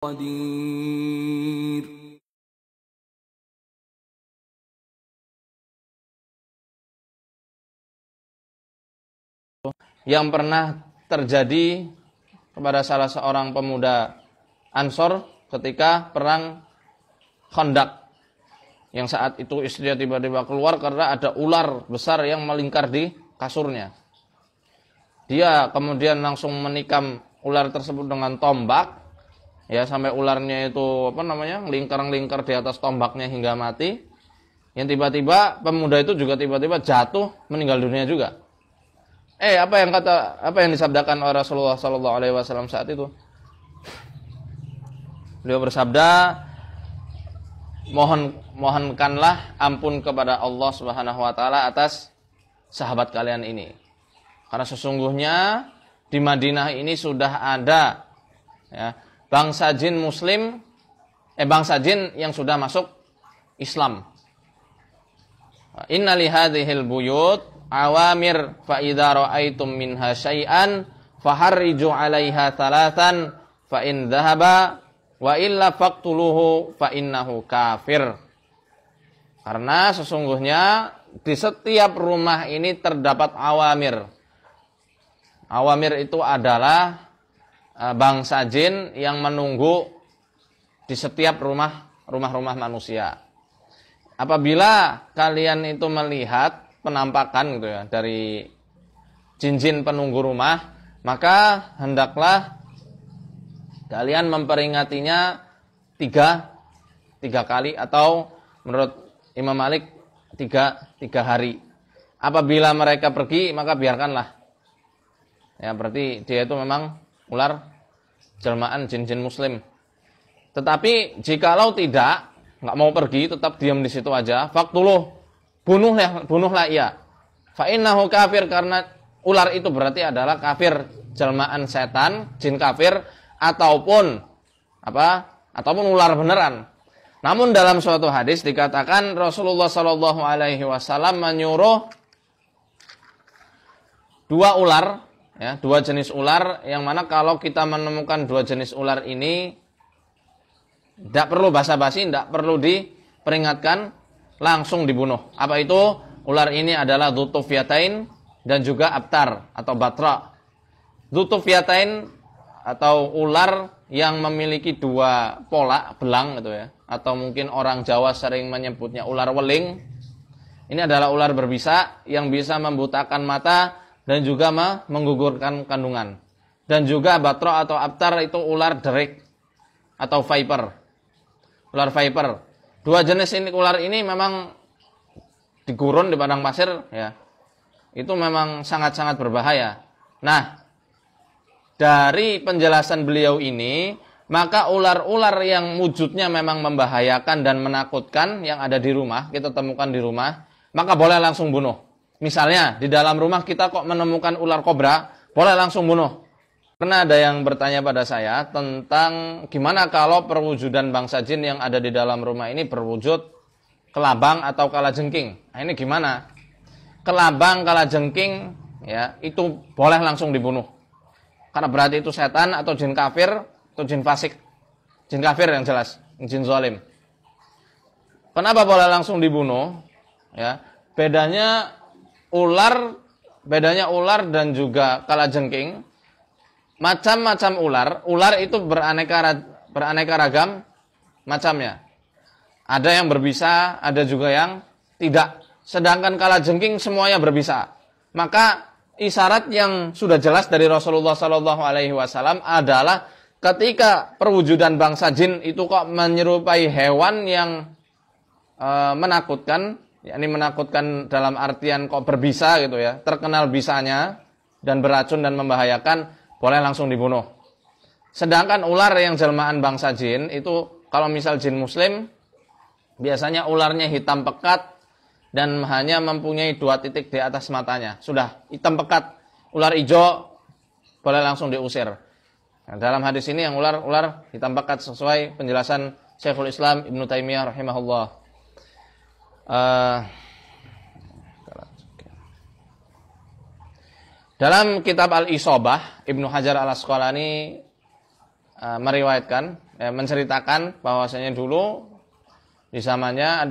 قدير. Yang pernah terjadi kepada salah seorang pemuda Ansor ketika perang Khandaq, yang saat itu istrinya tiba-tiba keluar karena ada ular besar yang melingkar di kasurnya. Dia kemudian langsung menikam ular tersebut dengan tombak, ya, sampai ularnya itu lingkar-lingkar di atas tombaknya hingga mati. Yang tiba-tiba pemuda itu juga tiba-tiba jatuh meninggal dunia juga. Apa yang disabdakan oleh Rasulullah sallallahu alaihi wasallam saat itu? Beliau bersabda, mohonkanlah ampun kepada Allah Subhanahu wa taala atas sahabat kalian ini. Karena sesungguhnya di Madinah ini sudah ada, ya, bangsa jin yang sudah masuk Islam. Inna li hadhil buyut awamir fa idza ra'aitum minha syai'an faharriju 'alaiha thalathan fa in dhahaba wa illa faqtuluhu fa innahu kafir. Karena sesungguhnya di setiap rumah ini terdapat awamir. Awamir itu adalah bangsa jin yang menunggu di setiap rumah-rumah manusia. Apabila kalian itu melihat penampakan gitu ya dari jin-jin penunggu rumah, maka hendaklah kalian memperingatinya tiga kali, atau menurut Imam Malik tiga hari. Apabila mereka pergi, maka biarkanlah. Ya, berarti dia itu memang ular jelmaan jin-jin muslim. Tetapi jikalau tidak, nggak mau pergi, tetap diam di situ aja, faqtuluh, bunuhlah ia. Fa innahu kafir, karena ular itu berarti adalah kafir, jelmaan setan, jin kafir, ataupun ular beneran. Namun dalam suatu hadis dikatakan Rasulullah sallallahu alaihi wasallam menyuruh dua jenis ular, yang mana kalau kita menemukan dua jenis ular ini tidak perlu basa-basi, tidak perlu diperingatkan, langsung dibunuh. Apa itu? Ular ini adalah Dzutufyatain dan juga Abtar atau Batra. Dzutufyatain atau ular yang memiliki dua belang gitu ya, atau mungkin orang Jawa sering menyebutnya ular weling. Ini adalah ular berbisa yang bisa membutakan mata dan juga menggugurkan kandungan. Dan juga Batra atau Abtar itu ular derik atau viper. Ular viper. Dua jenis ular ini memang di gurun, di padang pasir, ya, itu memang sangat-sangat berbahaya. Nah, dari penjelasan beliau ini, maka ular-ular yang wujudnya memang membahayakan dan menakutkan yang ada di rumah, kita temukan di rumah, maka boleh langsung bunuh. Misalnya di dalam rumah kita kok menemukan ular kobra, boleh langsung bunuh. Karena ada yang bertanya pada saya tentang gimana kalau perwujudan bangsa jin yang ada di dalam rumah ini berwujud kelabang atau kalajengking. Nah, ini gimana? Kelabang, kalajengking, ya, itu boleh langsung dibunuh. Karena berarti itu setan atau jin kafir atau jin fasik. Jin kafir yang jelas, jin zalim. Kenapa boleh langsung dibunuh? Ya, bedanya ular dan juga kalajengking, macam-macam ular itu beraneka ragam macamnya. Ada yang berbisa, ada juga yang tidak. Sedangkan kalajengking semuanya berbisa. Maka isyarat yang sudah jelas dari Rasulullah sallallahu alaihi wasallam adalah ketika perwujudan bangsa jin itu kok menyerupai hewan yang menakutkan, yakni menakutkan dalam artian kok berbisa gitu ya, terkenal bisanya dan beracun dan membahayakan, boleh langsung dibunuh. Sedangkan ular yang jelmaan bangsa jin itu, kalau misal jin muslim, biasanya ularnya hitam pekat dan hanya mempunyai 2 titik di atas matanya. Sudah hitam pekat, ular hijau, boleh langsung diusir. Nah, dalam hadis ini yang ular hitam pekat sesuai penjelasan Syekhul Islam Ibnu Taimiyah rahimahullah. Dalam kitab Al-Isobah, Ibnu Hajar Al-Asqalani meriwayatkan, menceritakan bahwasanya dulu di zamannya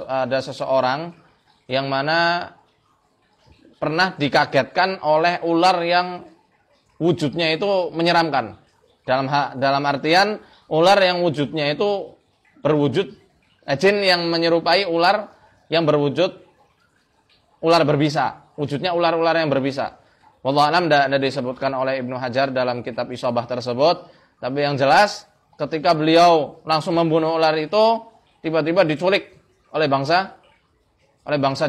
ada seseorang yang mana pernah dikagetkan oleh ular yang wujudnya itu menyeramkan. Dalam artian ular yang wujudnya itu berwujud jin yang menyerupai ular yang berwujud ular berbisa. Wujudnya ular-ular yang berbisa. Wallahu a'lam, tidak disebutkan oleh Ibnu Hajar dalam kitab Isabah tersebut. Tapi yang jelas ketika beliau langsung membunuh ular itu, tiba-tiba diculik oleh bangsa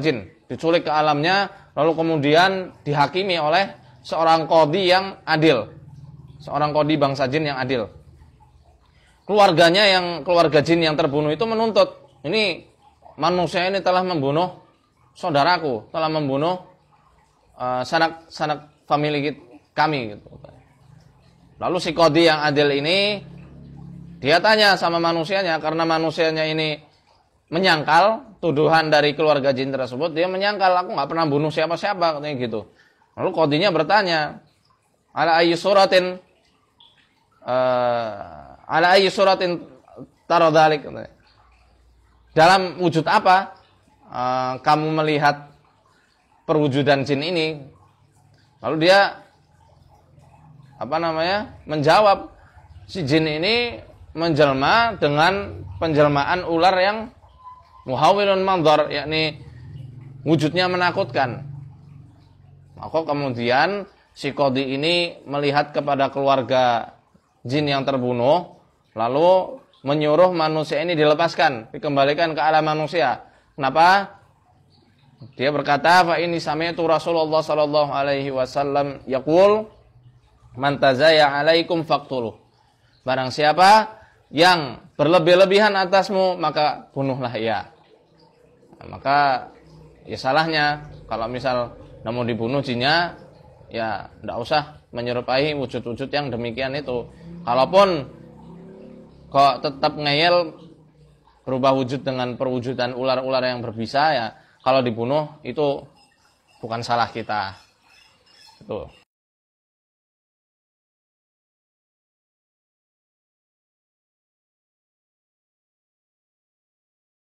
jin. Diculik ke alamnya, lalu kemudian dihakimi oleh seorang qadhi yang adil. Seorang qadhi bangsa jin yang adil. Keluarga jin yang terbunuh itu menuntut, ini manusia ini telah membunuh saudaraku, telah membunuh sanak famili kami gitu. Lalu si qadhi yang adil ini dia tanya sama manusianya, karena manusianya ini menyangkal tuduhan dari keluarga jin tersebut, dia menyangkal aku nggak pernah bunuh siapa-siapa katanya gitu. Lalu qadhinya bertanya, ala ayyi suratin taradhalik, dalam wujud apa kamu melihat perwujudan jin ini? Lalu dia menjawab, si jin ini menjelma dengan penjelmaan ular yang muhawwilun mandhar, yakni wujudnya menakutkan. Maka kemudian si qadhi ini melihat kepada keluarga jin yang terbunuh, lalu menyuruh manusia ini dilepaskan, dikembalikan ke alam manusia. Kenapa? Dia berkata, fa ini sami'tu Rasulullah sallallahu alaihi wasallam yaqul, man tazaya alaikum faqtuluh. Barang siapa yang berlebih-lebihan atasmu, maka bunuhlah ia. Nah, maka ya salahnya kalau misal mau dibunuh jinnya, ya tidak usah menyerupai wujud-wujud yang demikian itu. Kalaupun kok tetap ngeyel berubah wujud dengan perwujudan ular-ular yang berbisa, ya kalau dibunuh itu bukan salah kita. Itu.